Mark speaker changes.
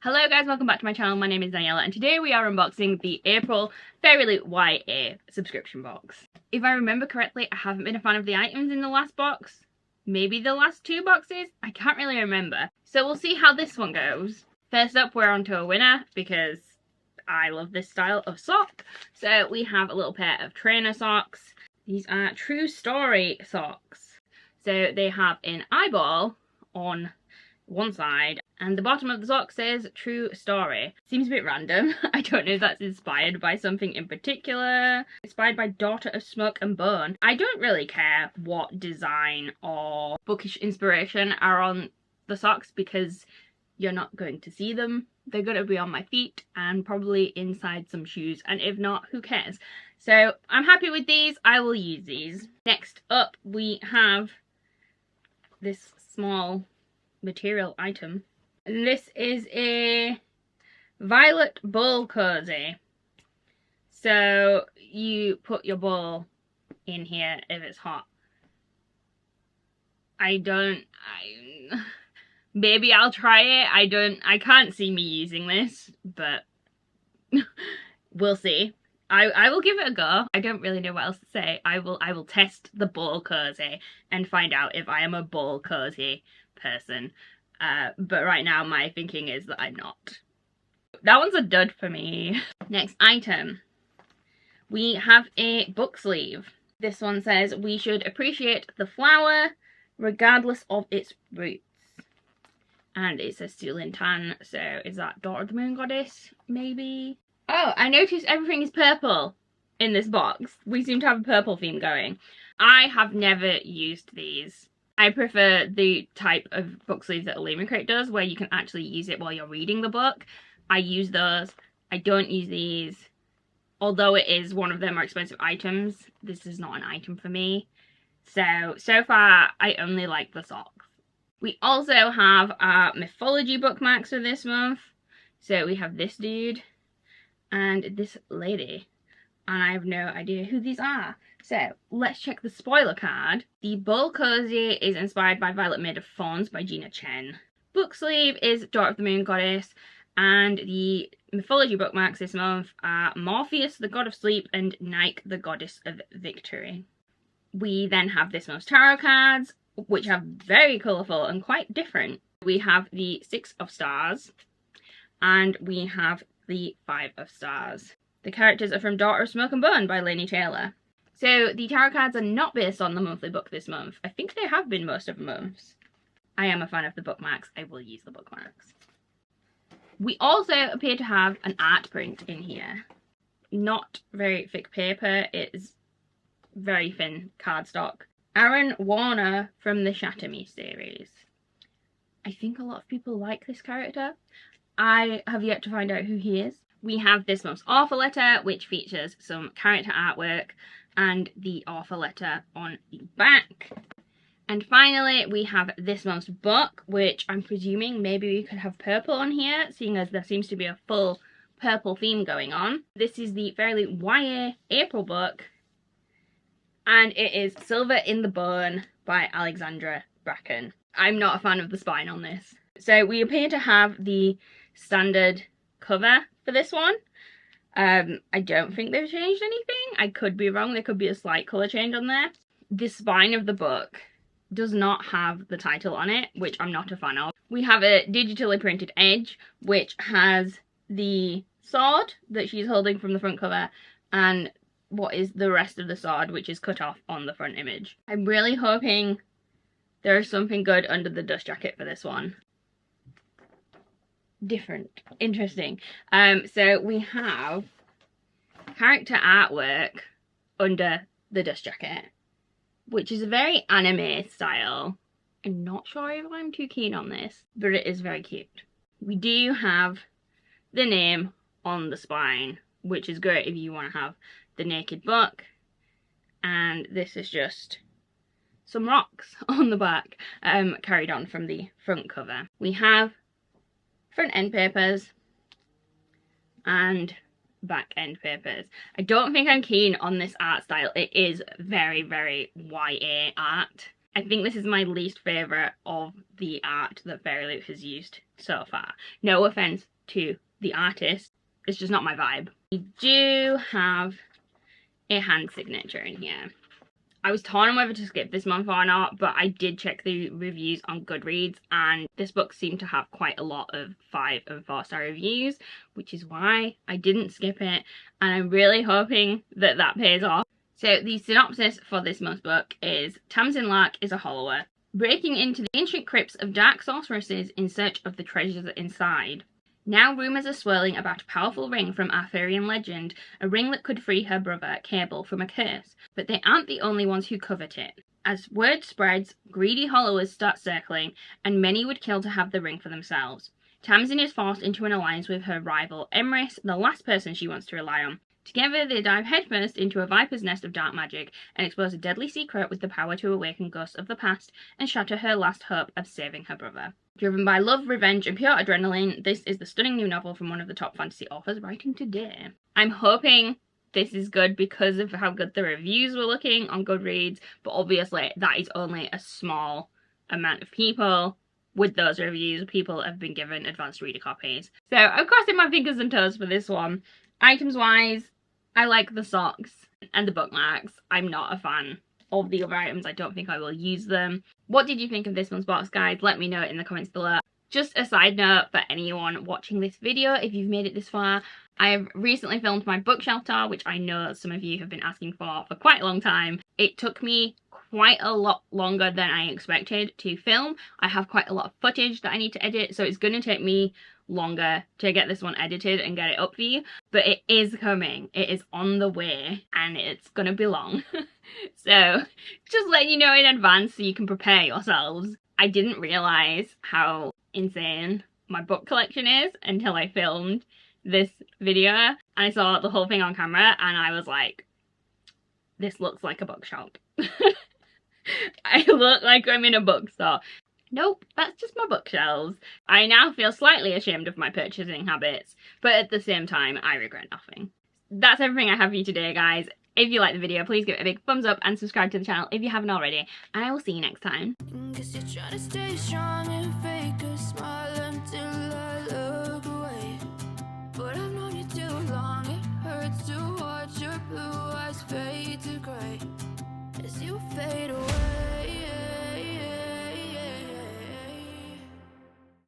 Speaker 1: Hello guys, welcome back to my channel. My name is Daniela and today we are unboxing the April Fairyloot YA subscription box. If I remember correctly, I haven't been a fan of the items in the last box. Maybe the last two boxes? I can't really remember. So we'll see how this one goes. First up, we're on to a winner because I love this style of sock. So we have a little pair of trainer socks. These are True Story socks. So they have an eyeball on one side and the bottom of the sock says True Story. Seems a bit random. I don't know if that's inspired by something in particular. Inspired by Daughter of Smoke and Bone. I don't really care what design or bookish inspiration are on the socks because you're not going to see them. They're going to be on my feet and probably inside some shoes, and if not, who cares? So I'm happy with these. I will use these. Next up we have this small material item. And this is a violet bowl cozy. So you put your bowl in here if it's hot. Maybe I'll try it. I can't see me using this, but we'll see. I will give it a go. I don't really know what else to say. I will test the bowl cozy and find out if I am a bowl cozy person. But right now my thinking is that I'm not. That one's a dud for me. Next item. We have a book sleeve. This one says, "We should appreciate the flower regardless of its roots." And it says Steel in Tan, so is that Daughter of the Moon Goddess, maybe? Oh, I noticed everything is purple in this box. We seem to have a purple theme going. I have never used these. I prefer the type of book sleeves that a Lehman Crate does, where you can actually use it while you're reading the book. I use those. I don't use these. Although it is one of their more expensive items, this is not an item for me. So far, I only like the socks. We also have our mythology bookmarks for this month. So we have this dude and this lady. And I have no idea who these are. So let's check the spoiler card. The bowl cozy is inspired by Violet Made of Thorns by Gina Chen. Book sleeve is Daughter of the Moon Goddess. And the mythology bookmarks this month are Morpheus, the God of Sleep, and Nike, the Goddess of Victory. We then have this month's tarot cards, which are very colourful and quite different. We have the Six of Stars and we have the Five of Stars. The characters are from Daughter of Smoke and Bone by Laini Taylor. So the tarot cards are not based on the monthly book this month. I think they have been most of the months. I am a fan of the bookmarks. I will use the bookmarks. We also appear to have an art print in here. Not very thick paper. It is very thin cardstock. Aaron Warner from the Shatter Me series. I think a lot of people like this character. I have yet to find out who he is. We have this month's offer letter, which features some character artwork and the offer letter on the back. And finally, we have this month's book, which I'm presuming maybe we could have purple on here, seeing as there seems to be a full purple theme going on. This is the Fairyloot YA April book, and it is Silver in the Bone by Alexandra Bracken. I'm not a fan of the spine on this. So we appear to have the standard cover for this one. I don't think they've changed anything. I could be wrong. There could be a slight colour change on there. The spine of the book does not have the title on it, which I'm not a fan of. We have a digitally printed edge, which has the sword that she's holding from the front cover and what is the rest of the sword, which is cut off on the front image. I'm really hoping there is something good under the dust jacket for this one. Different. Interesting. So we have character artwork under the dust jacket, which is a very anime style. I'm not sure if I'm too keen on this, but it is very cute. We do have the name on the spine, which is great if you want to have the naked book. And this is just some rocks on the back, carried on from the front cover. We have front end papers and back end papers. I don't think I'm keen on this art style. It is very, very YA art. I think this is my least favourite of the art that Fairyloot has used so far. No offence to the artist, it's just not my vibe. We do have a hand signature in here. I was torn on whether to skip this month or not, but I did check the reviews on Goodreads, and this book seemed to have quite a lot of 5 and 4-star reviews, which is why I didn't skip it, and I'm really hoping that that pays off. So the synopsis for this month's book is: Tamsin Lark is a hollower, breaking into the ancient crypts of dark sorceresses in search of the treasures inside. Now rumours are swirling about a powerful ring from Arthurian legend, a ring that could free her brother, Cable, from a curse, but they aren't the only ones who covet it. As word spreads, greedy hollowers start circling, and many would kill to have the ring for themselves. Tamsin is forced into an alliance with her rival, Emrys, the last person she wants to rely on. Together, they dive headfirst into a viper's nest of dark magic and expose a deadly secret with the power to awaken ghosts of the past and shatter her last hope of saving her brother. Driven by love, revenge, and pure adrenaline, this is the stunning new novel from one of the top fantasy authors writing today. I'm hoping this is good because of how good the reviews were looking on Goodreads, but obviously that is only a small amount of people. With those reviews, people have been given advanced reader copies. So I'm crossing my fingers and toes for this one. Items wise, I like the socks and the bookmarks. I'm not a fan of the other items. I don't think I will use them. What did you think of this month's box, guys? Let me know in the comments below. Just a side note for anyone watching this video, if you've made it this far, I have recently filmed my bookshelf tour, which I know some of you have been asking for quite a long time. It took me quite a lot longer than I expected to film. I have quite a lot of footage that I need to edit, so it's going to take me longer to get this one edited and get it up for you, but it is coming. It is on the way, and it's gonna be long. So just letting you know in advance so you can prepare yourselves. I didn't realize how insane my book collection is until I filmed this video and I saw the whole thing on camera, and I was like, this looks like a bookshop. I look like I'm in a bookstore. Nope, that's just my bookshelves. I now feel slightly ashamed of my purchasing habits, but at the same time, I regret nothing. That's everything I have for you today, guys. If you like the video, please give it a big thumbs up and subscribe to the channel if you haven't already, and I will see you next time.
Speaker 2: Guess you're trying to stay strong and fake a smile until I look away. But I've known you too long, it hurts to watch your blue eyes fade to gray as you fade away.